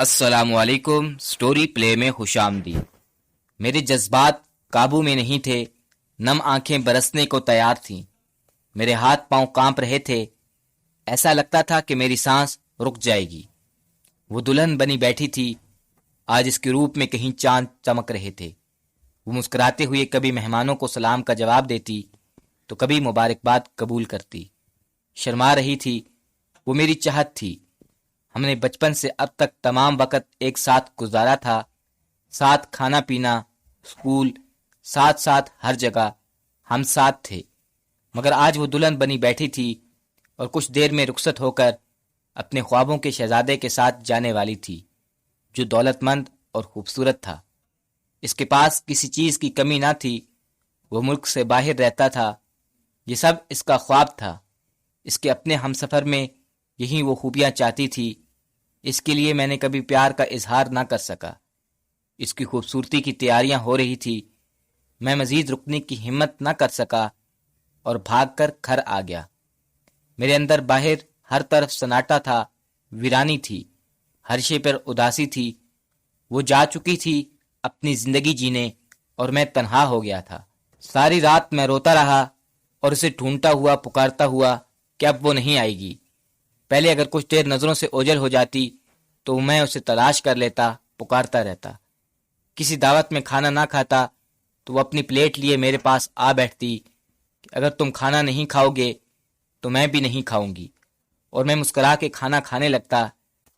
السلام علیکم۔ سٹوری پلے میں خوش آمدید۔ میرے جذبات قابو میں نہیں تھے، نم آنکھیں برسنے کو تیار تھیں، میرے ہاتھ پاؤں کانپ رہے تھے، ایسا لگتا تھا کہ میری سانس رک جائے گی۔ وہ دلہن بنی بیٹھی تھی، آج اس کے روپ میں کہیں چاند چمک رہے تھے۔ وہ مسکراتے ہوئے کبھی مہمانوں کو سلام کا جواب دیتی تو کبھی مبارکباد قبول کرتی۔ شرما رہی تھی، وہ میری چاہت تھی۔ ہم نے بچپن سے اب تک تمام وقت ایک ساتھ گزارا تھا، ساتھ کھانا پینا، اسکول، ساتھ ساتھ ہر جگہ ہم ساتھ تھے۔ مگر آج وہ دلہن بنی بیٹھی تھی اور کچھ دیر میں رخصت ہو کر اپنے خوابوں کے شہزادے کے ساتھ جانے والی تھی، جو دولت مند اور خوبصورت تھا۔ اس کے پاس کسی چیز کی کمی نہ تھی، وہ ملک سے باہر رہتا تھا، یہ سب اس کا خواب تھا۔ اس کے اپنے ہمسفر میں یہی وہ خوبیاں چاہتی تھی، اس کے لیے میں نے کبھی پیار کا اظہار نہ کر سکا۔ اس کی خوبصورتی کی تیاریاں ہو رہی تھی، میں مزید رکنے کی ہمت نہ کر سکا اور بھاگ کر گھر آ گیا۔ میرے اندر باہر ہر طرف سناٹا تھا، ویرانی تھی، ہر شے پر اداسی تھی۔ وہ جا چکی تھی اپنی زندگی جینے اور میں تنہا ہو گیا تھا۔ ساری رات میں روتا رہا اور اسے ڈھونڈتا ہوا، پکارتا ہوا کہ اب وہ نہیں آئے گی۔ پہلے اگر کچھ دیر نظروں سے اوجھل ہو جاتی تو میں اسے تلاش کر لیتا، پکارتا رہتا۔ کسی دعوت میں کھانا نہ کھاتا تو وہ اپنی پلیٹ لیے میرے پاس آ بیٹھتی کہ اگر تم کھانا نہیں کھاؤ گے تو میں بھی نہیں کھاؤں گی، اور میں مسکرا کے کھانا کھانے لگتا۔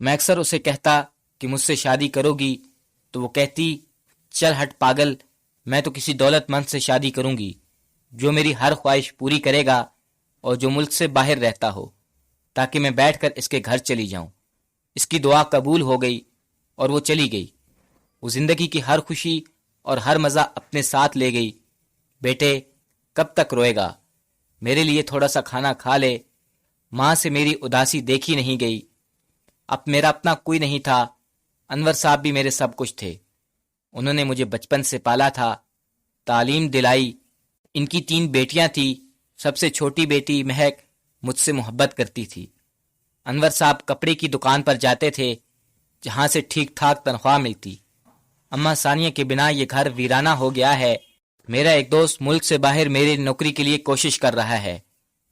میں اکثر اسے کہتا کہ مجھ سے شادی کرو گی تو وہ کہتی، چل ہٹ پاگل، میں تو کسی دولت مند سے شادی کروں گی جو میری ہر خواہش پوری کرے گا اور جو ملک سے باہر رہتا ہو، تاکہ میں بیٹھ کر اس کے گھر چلی جاؤں۔ اس کی دعا قبول ہو گئی اور وہ چلی گئی۔ وہ زندگی کی ہر خوشی اور ہر مزہ اپنے ساتھ لے گئی۔ بیٹے، کب تک روئے گا؟ میرے لیے تھوڑا سا کھانا کھا لے۔ ماں سے میری اداسی دیکھی نہیں گئی۔ اب میرا اپنا کوئی نہیں تھا۔ انور صاحب بھی میرے سب کچھ تھے۔ انہوں نے مجھے بچپن سے پالا تھا، تعلیم دلائی۔ ان کی 3 بیٹیاں تھیں، سب سے چھوٹی بیٹی مہک مجھ سے محبت کرتی تھی۔ انور صاحب کپڑے کی دکان پر جاتے تھے جہاں سے ٹھیک ٹھاک تنخواہ ملتی۔ اماں ثانیہ کے بنا یہ گھر ویرانہ ہو گیا ہے۔ میرا ایک دوست ملک سے باہر میری نوکری کے لیے کوشش کر رہا ہے۔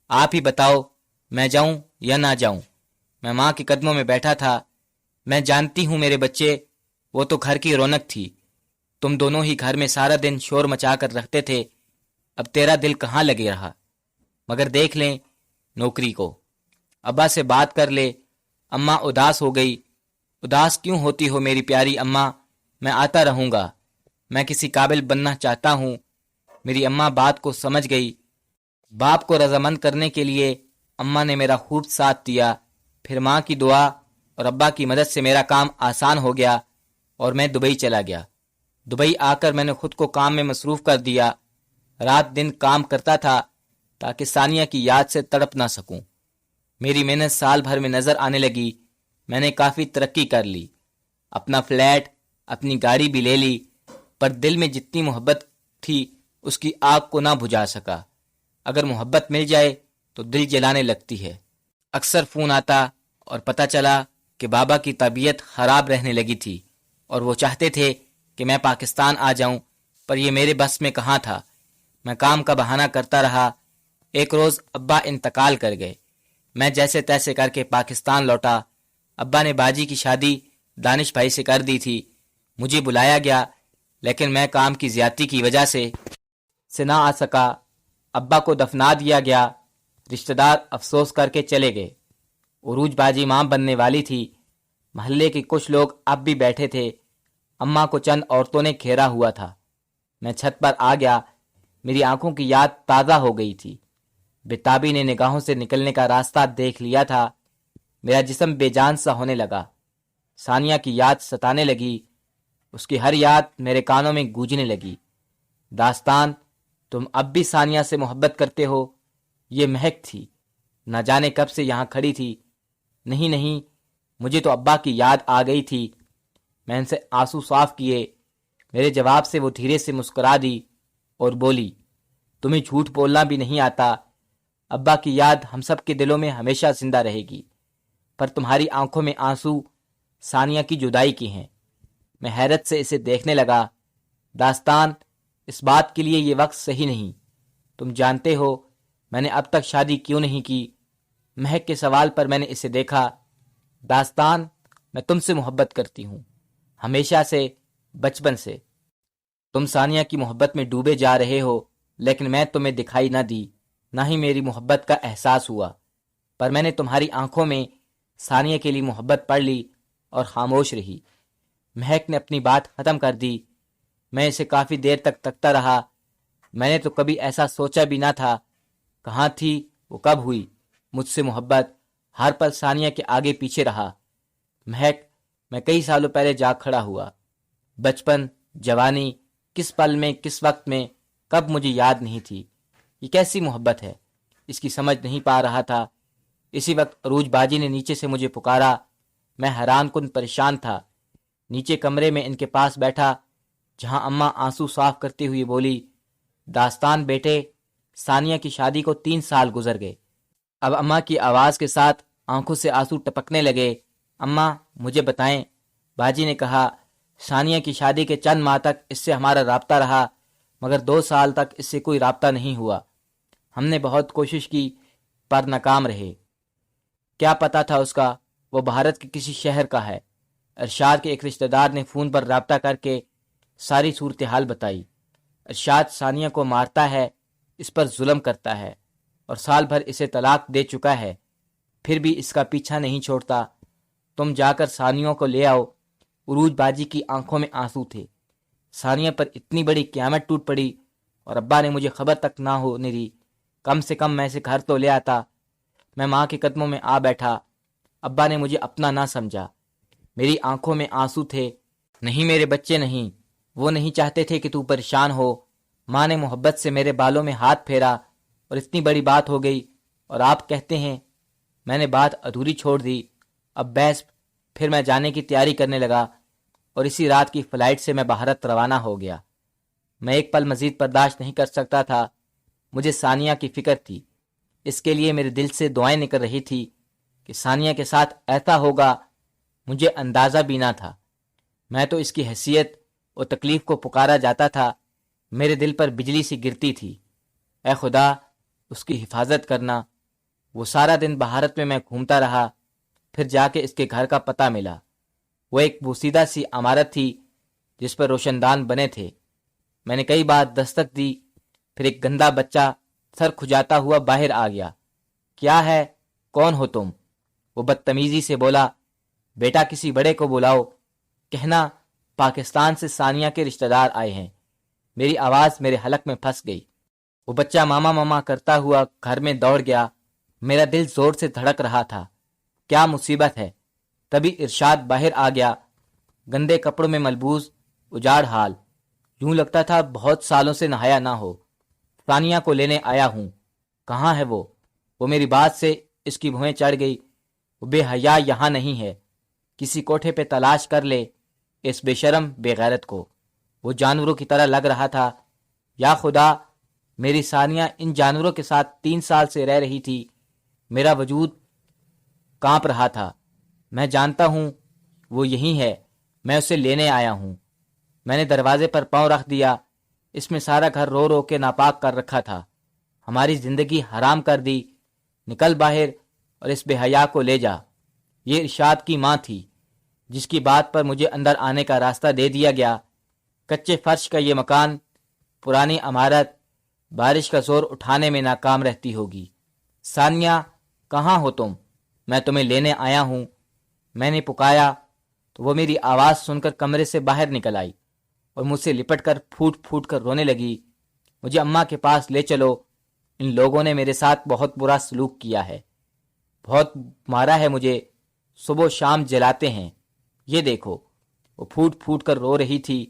آپ ہی بتاؤ میں جاؤں یا نہ جاؤں؟ میں ماں کے قدموں میں بیٹھا تھا۔ میں جانتی ہوں میرے بچے، وہ تو گھر کی رونق تھی۔ تم دونوں ہی گھر میں سارا دن شور مچا کر رکھتے تھے، اب تیرا دل کہاں لگے رہا؟ مگر دیکھ لیں نوکری کو، ابا سے بات کر لے۔ اماں اداس ہو گئی۔ اداس کیوں ہوتی ہو میری پیاری اماں؟ میں آتا رہوں گا، میں کسی قابل بننا چاہتا ہوں۔ میری اماں بات کو سمجھ گئی۔ باپ کو رضامند کرنے کے لیے اماں نے میرا خوب ساتھ دیا۔ پھر ماں کی دعا اور ابا کی مدد سے میرا کام آسان ہو گیا اور میں دبئی چلا گیا۔ دبئی آ کر میں نے خود کو کام میں مصروف کر دیا۔ رات دن کام کرتا تھا تاکہ ثانیہ کی یاد سے تڑپ نہ سکوں۔ میری محنت سال بھر میں نظر آنے لگی۔ میں نے کافی ترقی کر لی، اپنا فلیٹ، اپنی گاڑی بھی لے لی، پر دل میں جتنی محبت تھی اس کی آگ کو نہ بجھا سکا۔ اگر محبت مل جائے تو دل جلانے لگتی ہے۔ اکثر فون آتا اور پتہ چلا کہ بابا کی طبیعت خراب رہنے لگی تھی اور وہ چاہتے تھے کہ میں پاکستان آ جاؤں، پر یہ میرے بس میں کہاں تھا۔ میں کام کا بہانہ کرتا رہا۔ ایک روز ابا انتقال کر گئے۔ میں جیسے تیسے کر کے پاکستان لوٹا۔ ابا نے باجی کی شادی دانش بھائی سے کر دی تھی۔ مجھے بلایا گیا لیکن میں کام کی زیادتی کی وجہ سے نہ آ سکا۔ ابا کو دفنا دیا گیا۔ رشتہ دار افسوس کر کے چلے گئے۔ عروج باجی ماں بننے والی تھی۔ محلے کے کچھ لوگ اب بھی بیٹھے تھے۔ اماں کو چند عورتوں نے گھیرا ہوا تھا۔ میں چھت پر آ گیا۔ میری آنکھوں کی یاد تازہ ہو گئی تھی۔ بےتابی نے نگاہوں سے نکلنے کا راستہ دیکھ لیا تھا۔ میرا جسم بے جان سا ہونے لگا۔ ثانیہ کی یاد ستانے لگی۔ اس کی ہر یاد میرے کانوں میں گونجنے لگی۔ داستان، تم اب بھی ثانیہ سے محبت کرتے ہو؟ یہ مہک تھی، نہ جانے کب سے یہاں کھڑی تھی۔ نہیں، مجھے تو ابا کی یاد آ گئی تھی۔ میں ان سے آنسو صاف کیے۔ میرے جواب سے وہ دھیرے سے مسکرا دی اور بولی، تمہیں جھوٹ بولنا بھی نہیں آتا۔ ابا کی یاد ہم سب کے دلوں میں ہمیشہ زندہ رہے گی، پر تمہاری آنکھوں میں آنسو ثانیہ کی جدائی کی ہیں۔ میں حیرت سے اسے دیکھنے لگا۔ داستان، اس بات کے لیے یہ وقت صحیح نہیں۔ تم جانتے ہو میں نے اب تک شادی کیوں نہیں کی؟ مہک کے سوال پر میں نے اسے دیکھا۔ داستان، میں تم سے محبت کرتی ہوں، ہمیشہ سے، بچپن سے۔ تم ثانیہ کی محبت میں ڈوبے جا رہے ہو، لیکن میں تمہیں دکھائی نہ دی، نہ ہی میری محبت کا احساس ہوا، پر میں نے تمہاری آنکھوں میں ثانیہ کے لیے محبت پڑھ لی اور خاموش رہی۔ مہک نے اپنی بات ختم کر دی۔ میں اسے کافی دیر تک تکتا رہا۔ میں نے تو کبھی ایسا سوچا بھی نہ تھا۔ کہاں تھی وہ، کب ہوئی مجھ سے محبت؟ ہر پل ثانیہ کے آگے پیچھے رہا۔ مہک، میں کئی سالوں پہلے جاگ کھڑا ہوا۔ بچپن، جوانی، کس پل میں، کس وقت میں، کب، مجھے یاد نہیں تھی۔ یہ کیسی محبت ہے، اس کی سمجھ نہیں پا رہا تھا۔ اسی وقت عروج باجی نے نیچے سے مجھے پکارا۔ میں حیران کن پریشان تھا۔ نیچے کمرے میں ان کے پاس بیٹھا، جہاں اماں آنسو صاف کرتے ہوئے بولی، داستان بیٹے، ثانیہ کی شادی کو 3 سال گزر گئے۔ اب اماں کی آواز کے ساتھ آنکھوں سے آنسو ٹپکنے لگے۔ اماں، مجھے بتائیں، باجی نے کہا، ثانیہ کی شادی کے چند ماہ تک اس سے ہمارا رابطہ رہا، مگر 2 سال تک اس سے کوئی رابطہ نہیں ہوا۔ ہم نے بہت کوشش کی پر ناکام رہے۔ کیا پتا تھا اس کا، وہ بھارت کے کسی شہر کا ہے۔ ارشاد کے ایک رشتہ دار نے فون پر رابطہ کر کے ساری صورتحال بتائی۔ ارشاد ثانیہ کو مارتا ہے، اس پر ظلم کرتا ہے، اور سال بھر اسے طلاق دے چکا ہے، پھر بھی اس کا پیچھا نہیں چھوڑتا۔ تم جا کر ثانیہ کو لے آؤ۔ عروج باجی کی آنکھوں میں آنسو تھے۔ ثانیہ پر اتنی بڑی قیامت ٹوٹ پڑی، اور ابا نے مجھے خبر تک نہ ہونے دی۔ کم سے کم میں اسے گھر تو لے آتا۔ میں ماں کے قدموں میں آ بیٹھا۔ ابا نے مجھے اپنا نہ سمجھا۔ میری آنکھوں میں آنسو تھے۔ نہیں میرے بچے، نہیں، وہ نہیں چاہتے تھے کہ تو پریشان ہو۔ ماں نے محبت سے میرے بالوں میں ہاتھ پھیرا، اور اتنی بڑی بات ہو گئی، اور آپ کہتے ہیں؟ میں نے بات ادھوری چھوڑ دی۔ اب بس پھر میں جانے کی تیاری کرنے لگا، اور اسی رات کی فلائٹ سے میں بھارت روانہ ہو گیا۔ میں ایک پل مزید برداشت نہیں کر سکتا تھا۔ مجھے ثانیہ کی فکر تھی۔ اس کے لیے میرے دل سے دعائیں نکل رہی تھی کہ ثانیہ کے ساتھ ایسا ہوگا، مجھے اندازہ بھی نہ تھا۔ میں تو اس کی حیثیت اور تکلیف کو پکارا جاتا تھا۔ میرے دل پر بجلی سی گرتی تھی۔ اے خدا، اس کی حفاظت کرنا۔ وہ سارا دن بھارت میں گھومتا رہا، پھر جا کے اس کے گھر کا پتہ ملا۔ وہ ایک بوسیدہ سی عمارت تھی جس پر روشن دان بنے تھے۔ میں نے کئی بار دستک دی، پھر ایک گندا بچہ سر کھجاتا ہوا باہر آ گیا۔ کیا ہے، کون ہو تم؟ وہ بدتمیزی سے بولا۔ بیٹا کسی بڑے کو بلاؤ، کہنا پاکستان سے ثانیہ کے رشتہ دار آئے ہیں۔ میری آواز میرے حلق میں پھنس گئی۔ وہ بچہ ماما ماما کرتا ہوا گھر میں دوڑ گیا۔ میرا دل زور سے دھڑک رہا تھا۔ کیا مصیبت ہے؟ تبھی ارشاد باہر آ گیا، گندے کپڑوں میں ملبوس، اجاڑ حال، یوں لگتا تھا بہت سالوں سے نہایا نہ ہو۔ ثانیہ کو لینے آیا ہوں۔ کہاں ہے وہ؟ میری بات سے اس کی بھویں چڑھ گئی۔ وہ بے حیا یہاں نہیں ہے۔ کسی کوٹھے پہ تلاش کر لے اس بے شرم بے غیرت کو۔ وہ جانوروں کی طرح لگ رہا تھا۔ یا خدا، میری ثانیہ ان جانوروں کے ساتھ 3 سال سے رہ رہی تھی۔ میرا وجود کانپ رہا تھا۔ میں جانتا ہوں وہ یہی ہے، میں اسے لینے آیا ہوں۔ میں نے دروازے پر پاؤں رکھ دیا۔ اس میں سارا گھر رو رو کے ناپاک کر رکھا تھا۔ ہماری زندگی حرام کر دی۔ نکل باہر اور اس بے حیا کو لے جا۔ یہ ارشاد کی ماں تھی، جس کی بات پر مجھے اندر آنے کا راستہ دے دیا گیا۔ کچے فرش کا یہ مکان، پرانی عمارت، بارش کا زور اٹھانے میں ناکام رہتی ہوگی۔ ثانیہ، کہاں ہو تم؟ میں تمہیں لینے آیا ہوں۔ میں نے پکارا تو وہ میری آواز سن کر کمرے سے باہر نکل آئی اور مجھ سے لپٹ کر پھوٹ پھوٹ کر رونے لگی۔ مجھے اماں کے پاس لے چلو، ان لوگوں نے میرے ساتھ بہت برا سلوک کیا ہے، بہت مارا ہے مجھے، صبح و شام جلاتے ہیں۔ یہ دیکھو، وہ پھوٹ پھوٹ کر رو رہی تھی۔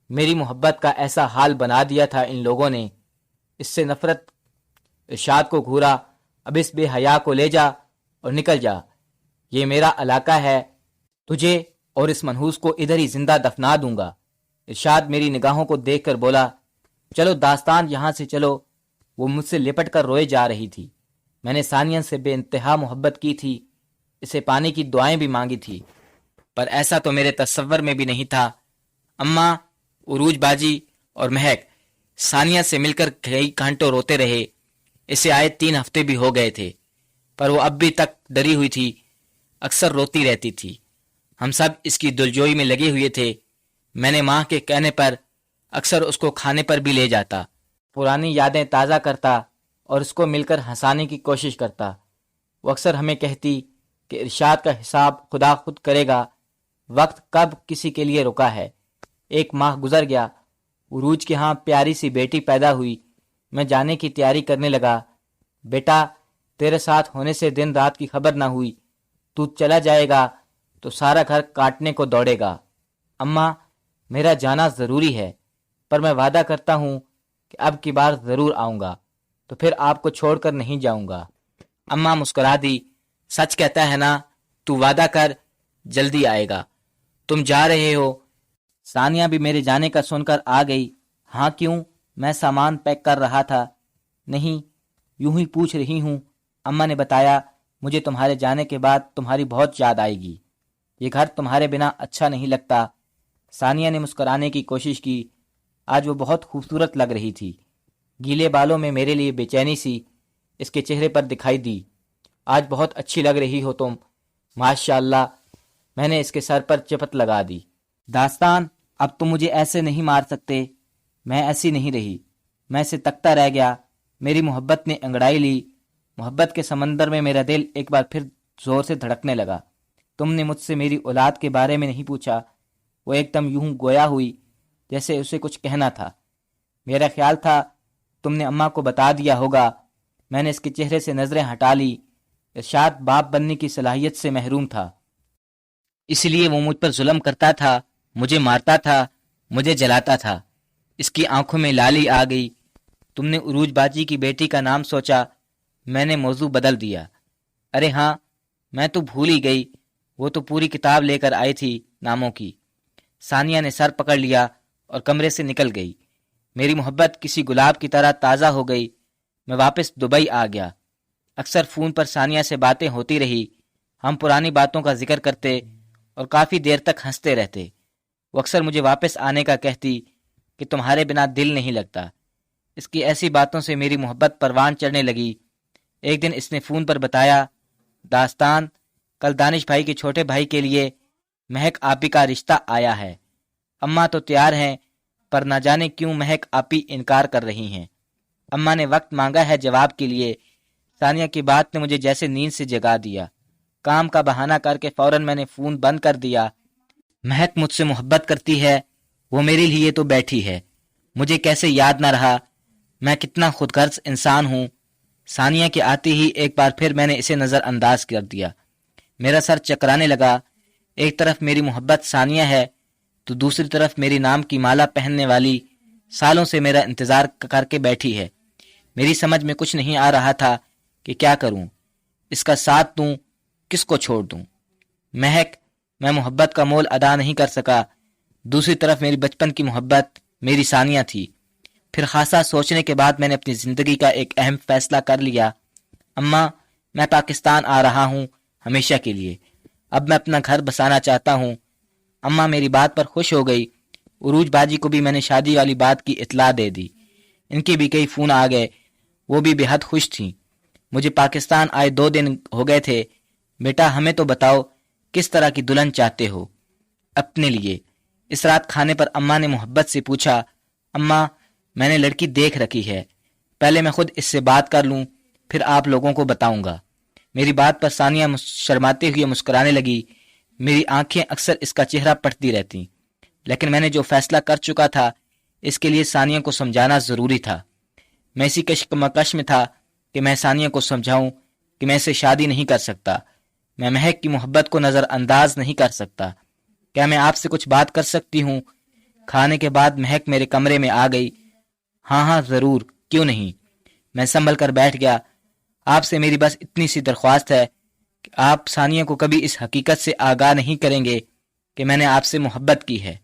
میری محبت کا ایسا حال بنا دیا تھا ان لوگوں نے۔ اس سے نفرت ارشاد کو گھورا۔ اب اس بے حیا کو لے جا اور نکل جا، یہ میرا علاقہ ہے، تجھے اور اس منحوس کو ادھر ہی زندہ دفنا دوں گا۔ ارشاد میری نگاہوں کو دیکھ کر بولا، چلو داستان، یہاں سے چلو۔ وہ مجھ سے لپٹ کر روئے جا رہی تھی۔ میں نے ثانیہ سے بے انتہا محبت کی تھی، اسے پانے کی دعائیں بھی مانگی تھی، پر ایسا تو میرے تصور میں بھی نہیں تھا۔ اماں، عروج باجی اور مہک ثانیہ سے مل کر کئی گھنٹوں روتے رہے۔ اسے آئے 3 ہفتے بھی ہو گئے تھے، پر وہ اب بھی تک ڈری ہوئی تھی، اکثر روتی رہتی تھی۔ ہم سب اس کی دلجوئی میں لگے ہوئے تھے۔ میں نے ماں کے کہنے پر اکثر اس کو کھانے پر بھی لے جاتا، پرانی یادیں تازہ کرتا اور اس کو مل کر ہنسانے کی کوشش کرتا۔ وہ اکثر ہمیں کہتی کہ ارشاد کا حساب خدا خود کرے گا، وقت کب کسی کے لیے رکا ہے۔ 1 ماہ گزر گیا، عروج کے ہاں پیاری سی بیٹی پیدا ہوئی۔ میں جانے کی تیاری کرنے لگا۔ بیٹا، تیرے ساتھ ہونے سے دن رات کی خبر نہ ہوئی، تو چلا جائے گا تو سارا گھر کاٹنے کو دوڑے گا۔ اماں، میرا جانا ضروری ہے، پر میں وعدہ کرتا ہوں کہ اب کی بار ضرور آؤں گا، تو پھر آپ کو چھوڑ کر نہیں جاؤں گا۔ اماں مسکرا دی۔ سچ کہتا ہے نا، تو وعدہ کر، جلدی آئے گا۔ تم جا رہے ہو؟ ثانیہ بھی میرے جانے کا سن کر آ گئی۔ ہاں کیوں؟ میں سامان پیک کر رہا تھا۔ نہیں، یوں ہی پوچھ رہی ہوں۔ اماں نے بتایا، مجھے تمہارے جانے کے بعد تمہاری بہت یاد آئے گی۔ یہ گھر تمہارے بنا اچھا نہیں لگتا۔ ثانیہ نے مسکرانے کی کوشش کی۔ آج وہ بہت خوبصورت لگ رہی تھی۔ گیلے بالوں میں میرے لیے بے چینی سی اس کے چہرے پر دکھائی دی۔ آج بہت اچھی لگ رہی ہو تم، ماشاء اللہ۔ میں نے اس کے سر پر چپت لگا دی۔ داستان، اب تم مجھے ایسے نہیں مار سکتے۔ میں ایسی نہیں رہی۔ میں اسے تکتا رہ گیا۔ میری محبت نے انگڑائی لی۔ محبت کے سمندر میں میرا دل ایک بار پھر زور سے دھڑکنے لگا۔ تم نے مجھ سے میری اولاد کے بارے میں نہیں پوچھا۔ وہ ایک دم یوں گویا ہوئی جیسے اسے کچھ کہنا تھا۔ میرا خیال تھا تم نے اماں کو بتا دیا ہوگا۔ میں نے اس کے چہرے سے نظریں ہٹا لی۔ ارشاد باپ بننے کی صلاحیت سے محروم تھا، اس لیے وہ مجھ پر ظلم کرتا تھا، مجھے مارتا تھا، مجھے جلاتا تھا۔ اس کی آنکھوں میں لالی آ گئی۔ تم نے عروج باجی کی بیٹی کا نام سوچا۔ میں نے موضوع بدل دیا۔ ارے ہاں، میں تو بھول ہی گئی، وہ تو پوری کتاب لے کر آئی تھی ناموں کی۔ ثانیہ نے سر پکڑ لیا اور کمرے سے نکل گئی۔ میری محبت کسی گلاب کی طرح تازہ ہو گئی۔ میں واپس دبئی آ گیا۔ اکثر فون پر ثانیہ سے باتیں ہوتی رہی۔ ہم پرانی باتوں کا ذکر کرتے اور کافی دیر تک ہنستے رہتے۔ وہ اکثر مجھے واپس آنے کا کہتی کہ تمہارے بنا دل نہیں لگتا۔ اس کی ایسی باتوں سے میری محبت پروان چڑھنے لگی۔ ایک دن اس نے فون پر بتایا، داستان، کل دانش بھائی کے چھوٹے بھائی کے لیے مہک آپی کا رشتہ آیا ہے۔ اماں تو تیار ہیں، پر نہ جانے کیوں مہک آپی انکار کر رہی ہیں۔ اماں نے وقت مانگا ہے جواب کے لیے۔ ثانیہ کی بات نے مجھے جیسے نیند سے جگا دیا۔ کام کا بہانہ کر کے فوراً میں نے فون بند کر دیا۔ مہک مجھ سے محبت کرتی ہے، وہ میرے لیے تو بیٹھی ہے، مجھے کیسے یاد نہ رہا، میں کتنا خود غرض انسان ہوں۔ ثانیہ کے آتے ہی ایک بار پھر میں نے اسے نظر انداز کر دیا۔ میرا سر چکرانے لگا۔ ایک طرف میری محبت ثانیہ ہے تو دوسری طرف میری نام کی مالا پہننے والی سالوں سے میرا انتظار کر کے بیٹھی ہے۔ میری سمجھ میں کچھ نہیں آ رہا تھا کہ کیا کروں، اس کا ساتھ دوں، کس کو چھوڑ دوں۔ مہک، میں محبت کا مول ادا نہیں کر سکا۔ دوسری طرف میری بچپن کی محبت میری ثانیہ تھی۔ پھر خاصا سوچنے کے بعد میں نے اپنی زندگی کا ایک اہم فیصلہ کر لیا۔ اماں، میں پاکستان آ رہا ہوں ہمیشہ کے لیے۔ اب میں اپنا گھر بسانا چاہتا ہوں۔ اماں میری بات پر خوش ہو گئی۔ عروج باجی کو بھی میں نے شادی والی بات کی اطلاع دے دی۔ ان کے بھی کئی فون آ گئے، وہ بھی بے حد خوش تھیں۔ مجھے پاکستان آئے 2 دن ہو گئے تھے۔ بیٹا، ہمیں تو بتاؤ کس طرح کی دلہن چاہتے ہو اپنے لیے؟ اس رات کھانے پر اماں نے محبت سے پوچھا۔ اماں، میں نے لڑکی دیکھ رکھی ہے، پہلے میں خود اس سے بات کر لوں، پھر آپ لوگوں کو بتاؤں گا۔ میری بات پر ثانیہ شرماتے ہوئے مسکرانے لگی۔ میری آنکھیں اکثر اس کا چہرہ پڑھتی رہتیں، لیکن میں نے جو فیصلہ کر چکا تھا اس کے لیے ثانیہ کو سمجھانا ضروری تھا۔ میں اسی کشمکش میں تھا کہ میں ثانیہ کو سمجھاؤں کہ میں اسے شادی نہیں کر سکتا، میں مہک کی محبت کو نظر انداز نہیں کر سکتا۔ کیا میں آپ سے کچھ بات کر سکتی ہوں؟ کھانے کے بعد مہک میرے کمرے میں آ گئی۔ ہاں ہاں ضرور، کیوں نہیں۔ میں سنبھل کر بیٹھ گیا۔ آپ سے میری بس اتنی سی درخواست ہے کہ آپ ثانیہ کو کبھی اس حقیقت سے آگاہ نہیں کریں گے کہ میں نے آپ سے محبت کی ہے۔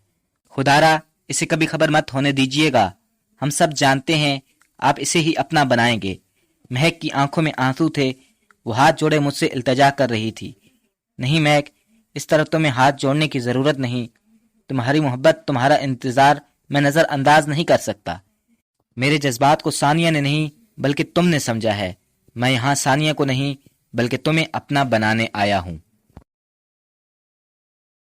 خدارا اسے کبھی خبر مت ہونے دیجیے گا۔ ہم سب جانتے ہیں آپ اسے ہی اپنا بنائیں گے۔ مہک کی آنکھوں میں آنسو تھے، وہ ہاتھ جوڑے مجھ سے التجا کر رہی تھی۔ نہیں مہک، اس طرح تمہیں ہاتھ جوڑنے کی ضرورت نہیں. تمہاری محبت، تمہارا انتظار میں نظر انداز نہیں کر سکتا. میرے جذبات کو ثانیہ نے نہیں بلکہ تم نے سمجھا ہے. میں یہاں ثانیہ کو نہیں بلکہ تمہیں اپنا بنانے آیا ہوں.